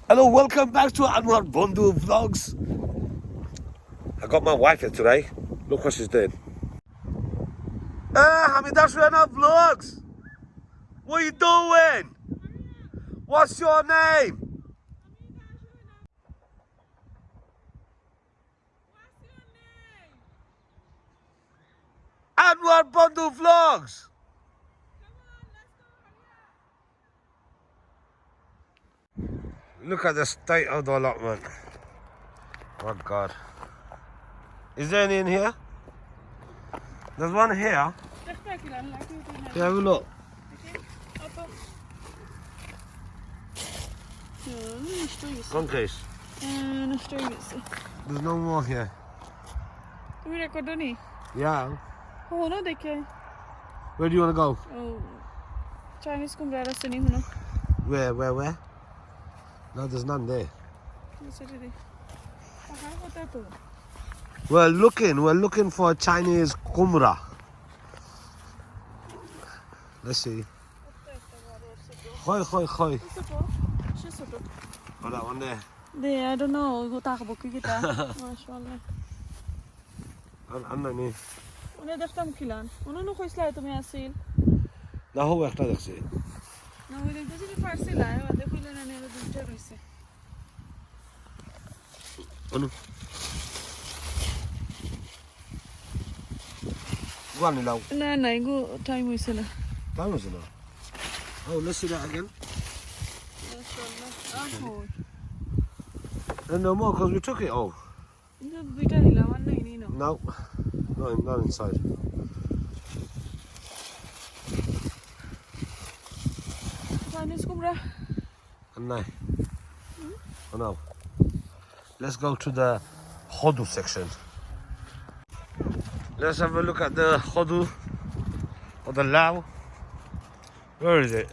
Hello, welcome back to Anwar Bondu Vlogs. I got my wife here today. Look what she's doing. Hamida Shuana Vlogs. What are you doing? What's your name? Anwar Bondu Vlogs. Look at the state of the allotment. Oh God. Is there any in here? There's one here. Yeah, have a look. One case. There's no more here. Yeah. Oh, no, they can. Where do you want to go? Oh, Chinese kumbrara sini Where? No, there's none there. We're looking for a Chinese kumra. Let's see. Khoi. Oh, that one there. There, I don't know. Go talk about it. Mashallah. Underneath. Una deftam kilan. Una no khoi slai tumi asil. Na ho ekta dekhchi. Na we dekho je farsi lai ade khile na ne দুইটা রইছে. Onu. One now. না go time হইছে না. That was enough. Oh, let's see that again. Mashallah. And no more because we took it all. Ino দুইটা নিলাম আর নাই নি No, not inside. Chinese kumra. No. Oh no. Let's go to the hodu section. Let's have a look at the hodu or the lao. Where is it?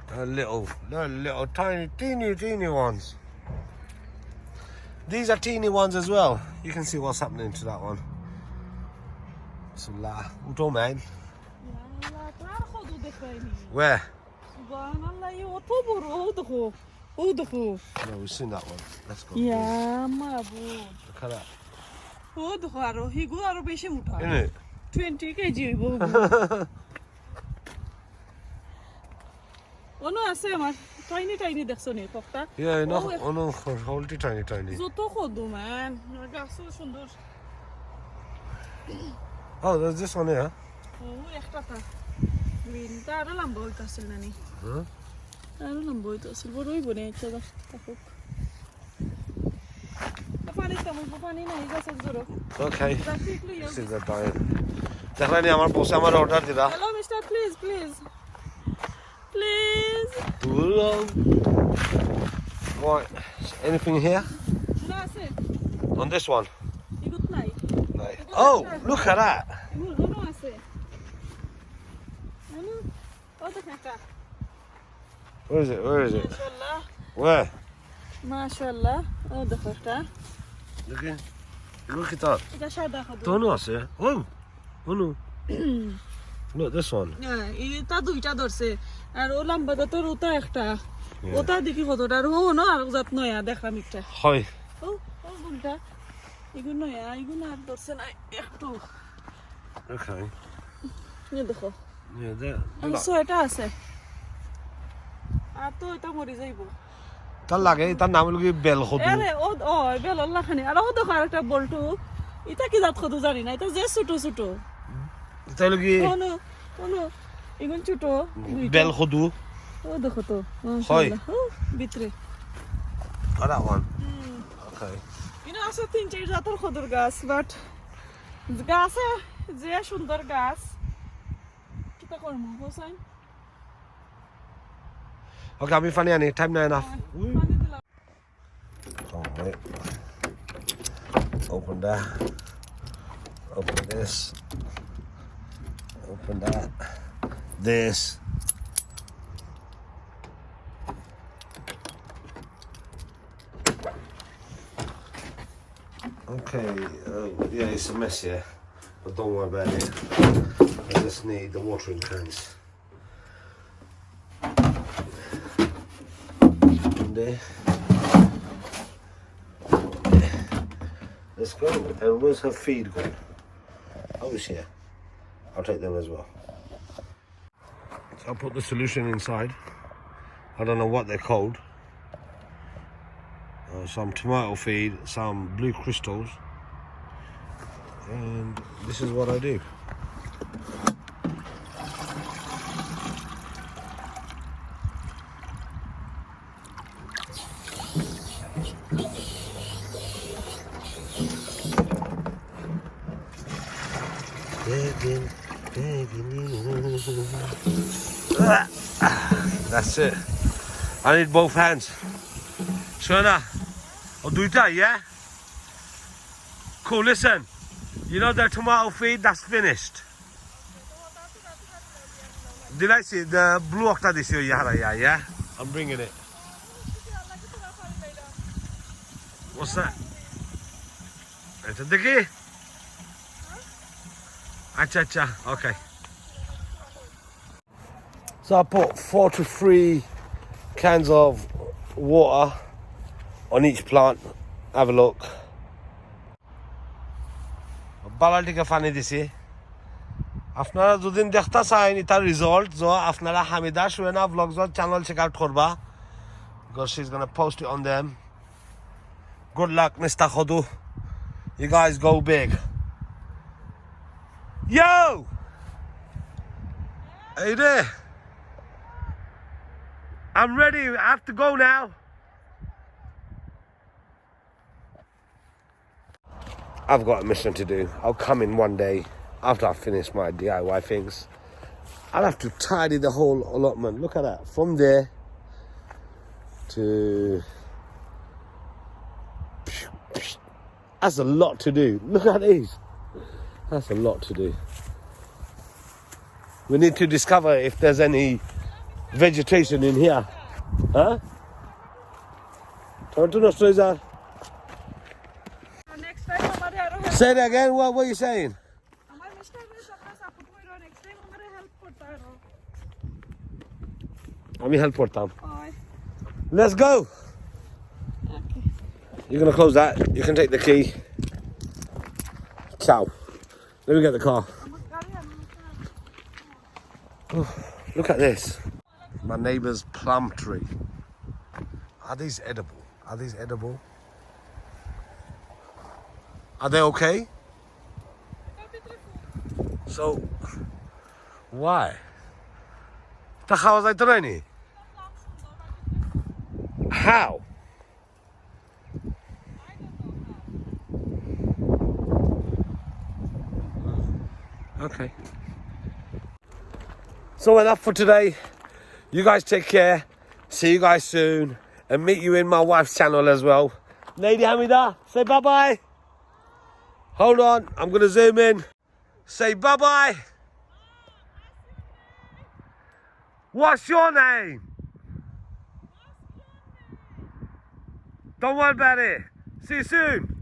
The little tiny, teeny ones. These are teeny ones as well. You can see what's happening to that one. Bismillah. Uto man. Where? No, we've seen that one. Let's go. Yeah, mabud. Look at that. Oh, the haro. He go out of Bisham. Isn't it? 20 kg. Oh no, I say, tiny Dexoni, Papa. Yeah, no, hold it tiny. Zoto, man. So sundur. Oh, there's this one here. Oh, Echtata. Green, Taralambo, Castlani. Huh? Taralambo, Silver Ribbon, each other. Okay. This is the diet. Definitely, our boss, our order, did that. Hello, mister, please. Right. Anything here? That's it. On this one? Good night. Oh, look at that. Where is it? Mashallah. Where? Mashallah. Oh, the first. Look at that. Don't know, sir. Oh, no. Look, this one. Yeah, এটা দুইটা ধরছে আর ও লম্বাটা তো ওটা একটা ওটা দেখি কতটা আর ও না আর জাত নয়া দেখলাম একটা Hi. ও কোনটা এগুলো নয়া এগুলো আর ধরছে না একটু Okay. এই দেখো Yeah, there. সো এটা আছে আর তো এটা মরি যাইবো তার লাগে তার নাম হলো কি বেল খদু আরে ও বেল আল্লাহ খানি আর ও দেখো আরেকটা বলটু এটা কি জাত খদু জানি না এটা যে ছোট তাই হলো কি কোনো এগুলো ছোট বেল খদু ও দেখো তো হয় ভিতরে আর that one. Okay. আছে 3-4 জাতের খদুর গাছ বাট গাছে যে সুন্দর গাছ কিটা করমু Hossain Okay, I'm funny any time now enough. Oh, wait. Open that. Open this. Open that. This. Okay, yeah, it's a mess here, but don't worry about it. I just need the watering cans. there. Let's go. And where's her feed gone? Oh, it's here. I'll take them as well. So I'll put the solution inside. I don't know what they're called. Some tomato feed, some blue crystals. And this is what I do. That's it. I need both hands. Shona, I'll do that, yeah? Cool, listen. You know the tomato feed, that's finished. Did I see the blue octa this year? Yeah? I'm bringing it. What's that? It's a diggy? Acha, okay. So I put 4 to 3 cans of water on each plant. Have a look. Balal tika fani disi. Afnara dudin dekhta sayin ita result zo afnara Hamida Shuena vlogs or channel check out korba because she's gonna post it on them. Good luck, Mr. Khodu. You guys go big. Yo! Are you there? I'm ready. I have to go now. I've got a mission to do. I'll come in one day after I finish my DIY things. I'll have to tidy the whole allotment. Look at that. From there to... That's a lot to do. Look at these. That's a lot to do. We need to discover if there's any vegetation in here. Huh? Turn to the Next time, say it again. What are you saying? I'm help for them. Let's go. Okay. You're gonna close that. You can take the key. Ciao. Let me get the car. Oh, look at this. My neighbour's plum tree. Are these edible? Are these edible? Are they okay? So, why? How was I training? How? Okay. So enough for today. You guys take care. See you guys soon. And meet you in my wife's channel as well. Lady Hamida, say bye-bye. Hold on, I'm going to zoom in. Say bye-bye. What's your name? Don't worry about it. See you soon.